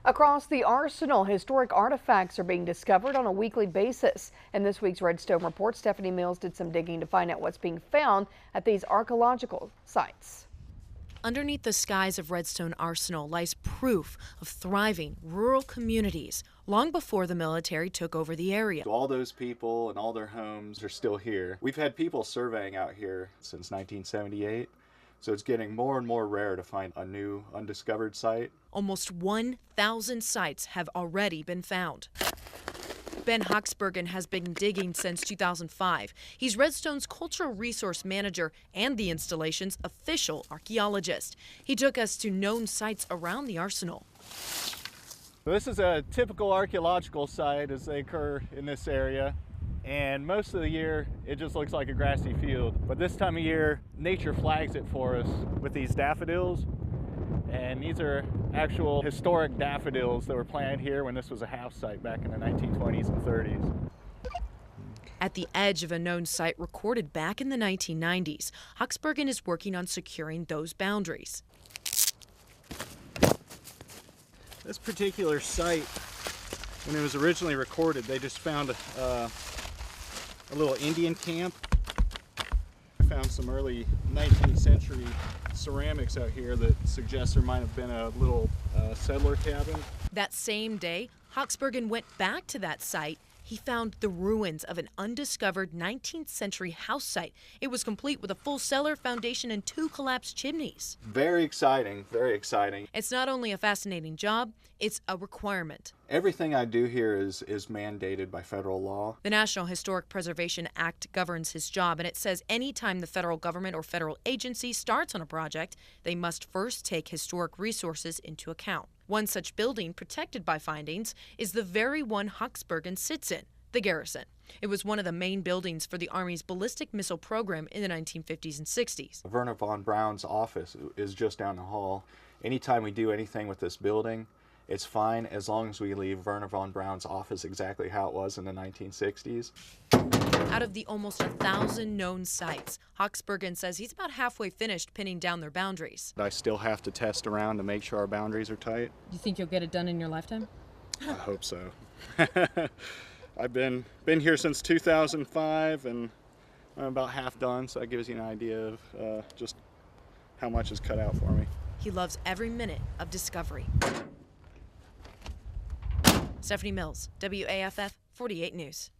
Across the arsenal, historic artifacts are being discovered on a weekly basis. In this week's Redstone Report, Stephanie Mills did some digging to find out what's being found at these archaeological sites. Underneath the skies of Redstone Arsenal lies proof of thriving rural communities long before the military took over the area. All those people and all their homes are still here. We've had people surveying out here since 1978, so it's getting more and more rare to find a new undiscovered site. Almost 1,000 sites have already been found. Ben Bergen has been digging since 2005. He's Redstone's cultural resource manager and the installation's official archaeologist. He took us to known sites around the arsenal. This is a typical archaeological site as they occur in this area. And most of the year, it just looks like a grassy field. But this time of year, nature flags it for us with these daffodils. And these are actual historic daffodils that were planted here when this was a house site back in the 1920s and 30s. At the edge of a known site recorded back in the 1990s, Bergen is working on securing those boundaries. This particular site, when it was originally recorded, they just found a little Indian camp. I found some early 19th century ceramics out here that suggest there might have been a little settler cabin. That same day, Bergen went back to that site. He found the ruins of an undiscovered 19th century house site. It was complete with a full cellar, foundation, and 2 collapsed chimneys. Very exciting, very exciting. It's not only a fascinating job, it's a requirement. Everything I do here is mandated by federal law. The National Historic Preservation Act governs his job, and it says anytime the federal government or federal agency starts on a project, they must first take historic resources into account. One such building protected by findings is the very one Bergen sits in, the Garrison. It was one of the main buildings for the Army's ballistic missile program in the 1950s and 60s. Werner von Braun's office is just down the hall. Anytime we do anything with this building, it's fine as long as we leave Werner von Braun's office exactly how it was in the 1960s. Out of the almost 1,000 known sites, Bergen says he's about halfway finished pinning down their boundaries. I still have to test around to make sure our boundaries are tight. You think you'll get it done in your lifetime? I hope so. I've been here since 2005 and I'm about half done, so that gives you an idea of just how much is cut out for me. He loves every minute of discovery. Stephanie Mills, WAFF 48 News.